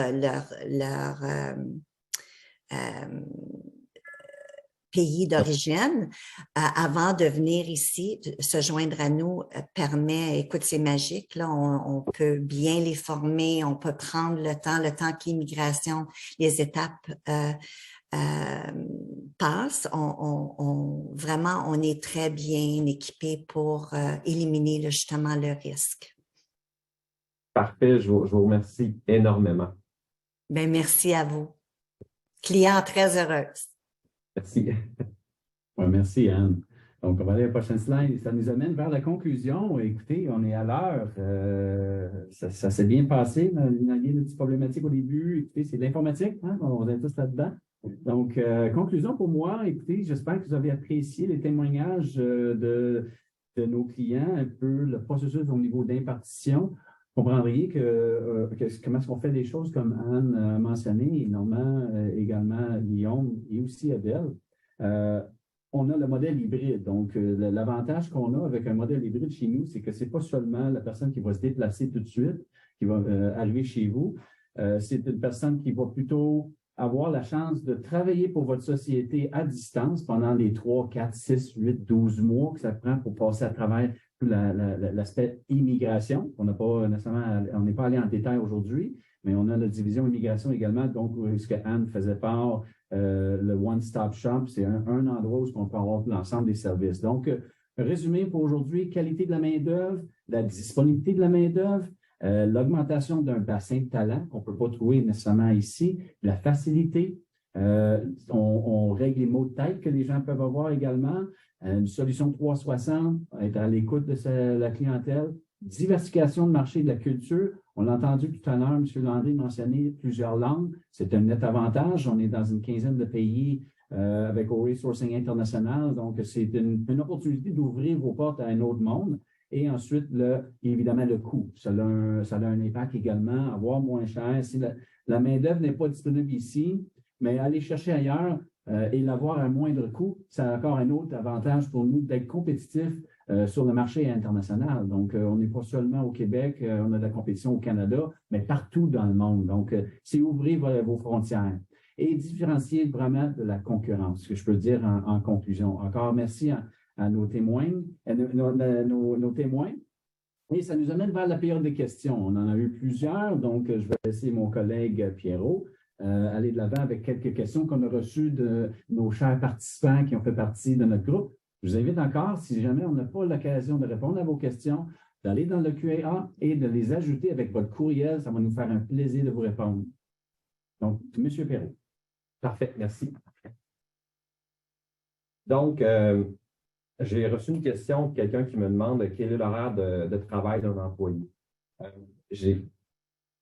pays d'origine avant de venir ici, se joindre à nous permet, écoute, c'est magique, là, on peut bien les former, on peut prendre le temps que l'immigration, les étapes passent, vraiment, on est très bien équipé pour éliminer justement le risque. Parfait, je vous remercie énormément. Bien, merci à vous. Client très heureuse. Merci. Ouais, merci, Anne. Donc, on va aller à la prochaine slide. Ça nous amène vers la conclusion. Écoutez, on est à l'heure. Ça s'est bien passé. Il y a des petites problématiques au début. Écoutez, c'est de l'informatique. Hein? On est tous là-dedans. Donc, conclusion pour moi. Écoutez, j'espère que vous avez apprécié les témoignages de nos clients, un peu le processus au niveau d'impartition. Vous comprendriez comment est-ce qu'on fait des choses comme Anne a mentionné, et Normand également, Guillaume et aussi Adèle. On a le modèle hybride. Donc, l'avantage qu'on a avec un modèle hybride chez nous, c'est que ce n'est pas seulement la personne qui va se déplacer tout de suite, qui va arriver chez vous. C'est une personne qui va plutôt avoir la chance de travailler pour votre société à distance pendant les 3, 4, 6, 8, 12 mois que ça prend pour passer à travers l'aspect immigration. On n'est pas allé en détail aujourd'hui, mais on a la division immigration également, donc ce que Anne faisait part, le one-stop shop, c'est un endroit où on peut avoir l'ensemble des services. Donc, résumé pour aujourd'hui, qualité de la main-d'œuvre, la disponibilité de la main-d'œuvre, l'augmentation d'un bassin de talent qu'on ne peut pas trouver nécessairement ici, la facilité, on règle les maux de tête que les gens peuvent avoir également, une solution 360, être à l'écoute de la clientèle, diversification de marché de la culture. On l'a entendu tout à l'heure, M. Landry mentionner plusieurs langues. C'est un net avantage. On est dans une quinzaine de pays avec O'Reilly Sourcing International. Donc, c'est une opportunité d'ouvrir vos portes à un autre monde. Et ensuite, évidemment, le coût. Ça a un impact également, avoir moins cher. Si la main-d'œuvre n'est pas disponible ici, mais aller chercher ailleurs et l'avoir à moindre coût, ça a encore un autre avantage pour nous d'être compétitifs sur le marché international. Donc, on n'est pas seulement au Québec, on a de la compétition au Canada, mais partout dans le monde. Donc, c'est ouvrir vos frontières. et différencier vraiment de la concurrence, ce que je peux dire en conclusion. Encore merci à nos témoins, nos témoins. Et ça nous amène vers la période des questions. On en a eu plusieurs, donc je vais laisser mon collègue Pierrot aller de l'avant avec quelques questions qu'on a reçues de nos chers participants qui ont fait partie de notre groupe. Je vous invite encore, si jamais on n'a pas l'occasion de répondre à vos questions, d'aller dans le Q&A et de les ajouter avec votre courriel. Ça va nous faire un plaisir de vous répondre. Donc, M. Perrault. Parfait, merci. Donc, j'ai reçu une question de quelqu'un qui me demande quel est l'horaire de travail d'un employé.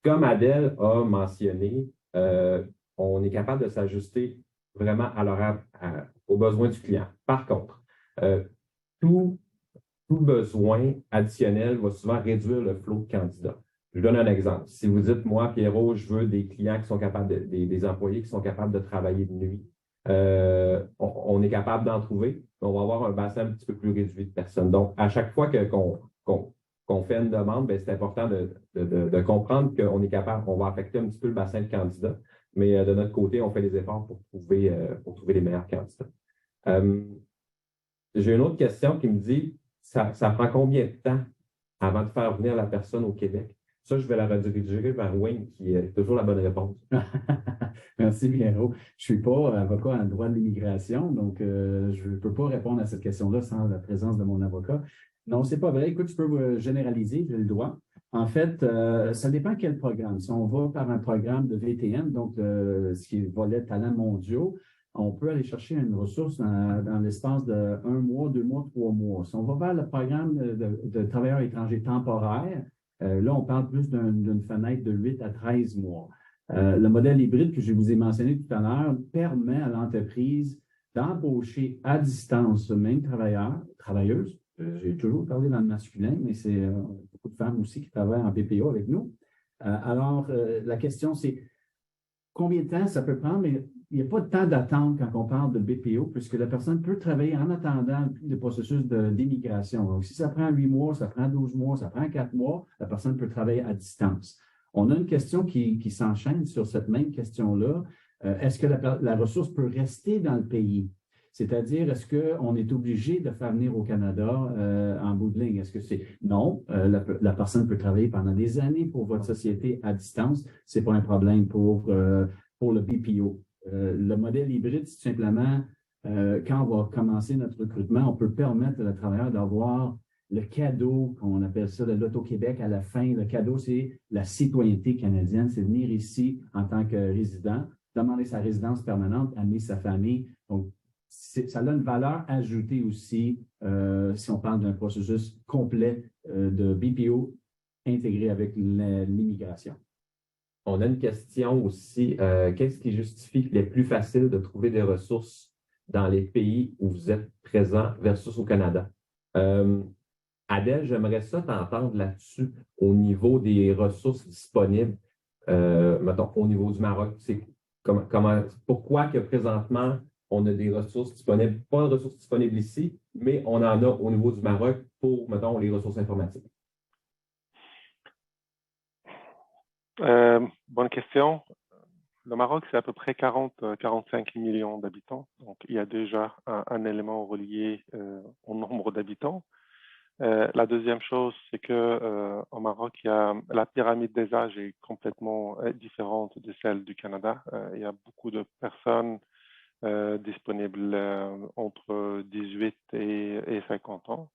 Comme Adèle a mentionné, on est capable de s'ajuster vraiment à l'horaire, aux besoins du client. Par contre, tout besoin additionnel va souvent réduire le flot de candidats. Je donne un exemple. Si vous dites, moi, Pierrot, je veux des clients qui sont capables, des employés qui sont capables de travailler de nuit, on est capable d'en trouver, mais on va avoir un bassin un petit peu plus réduit de personnes. Donc, à chaque fois qu'on fait une demande, bien, c'est important de comprendre qu'on est capable, on va affecter un petit peu le bassin de candidats, mais de notre côté, on fait les efforts pour trouver les meilleurs candidats. J'ai une autre question qui me dit, ça prend combien de temps avant de faire venir la personne au Québec? Ça, je vais la rediriger vers Wayne, qui est toujours la bonne réponse. Merci, Pierrot. Je ne suis pas avocat en droit de l'immigration, donc je ne peux pas répondre à cette question-là sans la présence de mon avocat. Non, ce n'est pas vrai. Écoute, je peux généraliser, j'ai le droit. En fait, ça dépend quel programme. Si on va par un programme de VTM, donc ce qui est volet talents mondiaux, on peut aller chercher une ressource dans l'espace de 1 mois, 2 mois, 3 mois. Si on va vers le programme de travailleurs étrangers temporaires, là, on parle plus d'une fenêtre de 8 à 13 mois. Le modèle hybride que je vous ai mentionné tout à l'heure permet à l'entreprise d'embaucher à distance même travailleuses. J'ai toujours parlé dans le masculin, mais c'est beaucoup de femmes aussi qui travaillent en BPO avec nous. Alors, la question, c'est combien de temps ça peut prendre, mais il n'y a pas de temps d'attente quand on parle de BPO, puisque la personne peut travailler en attendant le processus d'immigration. Donc, si ça prend 8 mois, ça prend 12 mois, ça prend 4 mois, la personne peut travailler à distance. On a une question qui s'enchaîne sur cette même question-là. Est-ce que la ressource peut rester dans le pays? C'est-à-dire, est-ce qu'on est obligé de faire venir au Canada en bout de ligne? Est-ce que c'est non? La personne peut travailler pendant des années pour votre société à distance. Ce n'est pas un problème pour le BPO. Le modèle hybride, c'est simplement quand on va commencer notre recrutement, on peut permettre à travailleur d'avoir le cadeau, qu'on appelle ça le Loto-Québec à la fin. Le cadeau, c'est la citoyenneté canadienne, c'est venir ici en tant que résident, demander sa résidence permanente, amener sa famille. Donc, ça a une valeur ajoutée aussi si on parle d'un processus complet de BPO intégré avec l'immigration. On a une question aussi. Qu'est-ce qui justifie qu'il est plus facile de trouver des ressources dans les pays où vous êtes présent versus au Canada? Adèle, j'aimerais ça t'entendre là-dessus au niveau des ressources disponibles, mettons, au niveau du Maroc. Pourquoi que présentement, on a des ressources disponibles, pas de ressources disponibles ici, mais on en a au niveau du Maroc pour, mettons, les ressources informatiques? Bonne question. Le Maroc, c'est à peu près 40-45 millions d'habitants. Donc, il y a déjà un élément relié au nombre d'habitants. La deuxième chose, c'est que au Maroc, la pyramide des âges est complètement différente de celle du Canada. Il y a beaucoup de personnes disponibles entre 18 et 50 ans.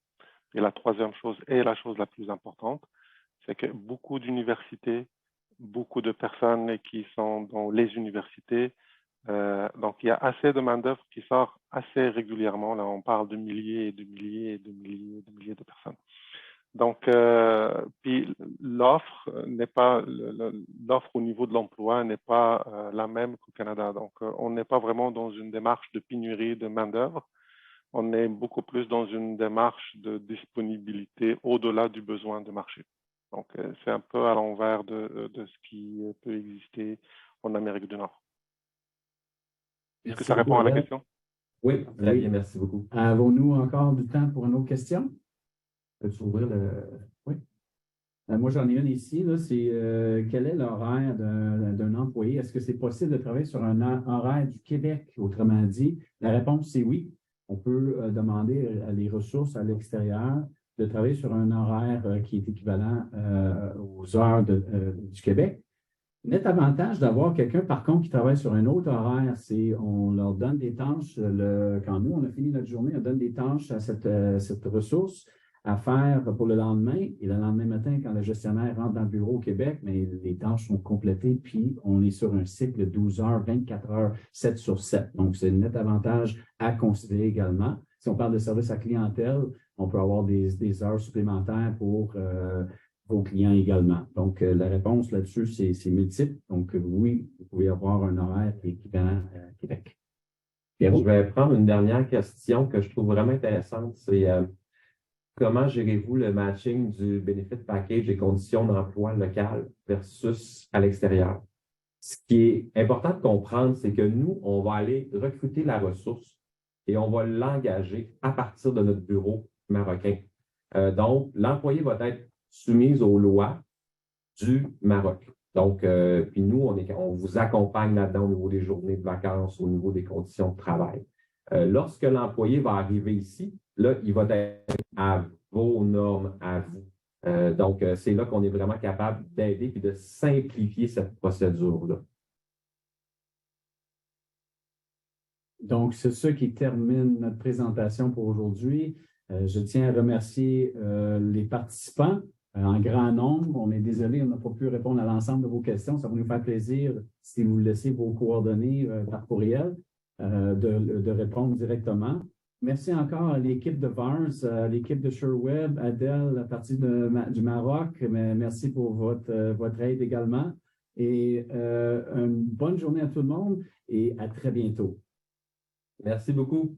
Et la troisième chose, et la chose la plus importante, c'est que beaucoup d'universités, beaucoup de personnes qui sont dans les universités. Donc, il y a assez de main-d'œuvre qui sort assez régulièrement. Là, on parle de milliers et de milliers et de milliers et de milliers de personnes. Donc, puis l'offre au niveau de l'emploi n'est pas la même qu'au Canada. Donc, on n'est pas vraiment dans une démarche de pénurie de main-d'œuvre. On est beaucoup plus dans une démarche de disponibilité au-delà du besoin de marché. Donc, c'est un peu à l'envers de ce qui peut exister en Amérique du Nord. Est-ce que ça répond à la question? Oui, très bien, merci beaucoup. Avons-nous encore du temps pour une autre question? Peux-tu ouvrir le... Oui. Moi, j'en ai une ici, là, c'est quel est l'horaire d'un employé? Est-ce que c'est possible de travailler sur un horaire du Québec? Autrement dit, la réponse, c'est oui. On peut demander à les ressources à l'extérieur de travailler sur un horaire qui est équivalent aux heures du Québec. Net avantage d'avoir quelqu'un, par contre, qui travaille sur un autre horaire, c'est on leur donne des tâches. Quand nous, on a fini notre journée, on donne des tâches à cette ressource à faire pour le lendemain. Et le lendemain matin, quand le gestionnaire rentre dans le bureau au Québec, mais les tâches sont complétées, puis on est sur un cycle de 12 heures, 24 heures, 7 sur 7. Donc, c'est un net avantage à considérer également. Si on parle de service à clientèle, on peut avoir des heures supplémentaires pour vos clients également. Donc, la réponse là-dessus, c'est multiple. Donc, oui, vous pouvez avoir un horaire qui est équivalent à Québec. Pierrot? Je vais prendre une dernière question que je trouve vraiment intéressante. C'est comment gérez-vous le matching du benefit package et conditions d'emploi locales versus à l'extérieur? Ce qui est important de comprendre, c'est que nous, on va aller recruter la ressource et on va l'engager à partir de notre bureau marocain. Donc, l'employé va être soumis aux lois du Maroc. Donc, puis nous, on vous accompagne là-dedans au niveau des journées de vacances, au niveau des conditions de travail. Lorsque l'employé va arriver ici, là, il va être à vos normes, à vous. Donc, c'est là qu'on est vraiment capable d'aider et de simplifier cette procédure-là. Donc, c'est ça qui termine notre présentation pour aujourd'hui. Je tiens à remercier les participants en grand nombre. On est désolé, on n'a pas pu répondre à l'ensemble de vos questions. Ça va nous faire plaisir, si vous laissez vos coordonnées par courriel, de répondre directement. Merci encore à l'équipe de VARS, à l'équipe de SureWeb, Adèle, à partir du Maroc. Mais merci pour votre aide également. Et une bonne journée à tout le monde et à très bientôt. Merci beaucoup.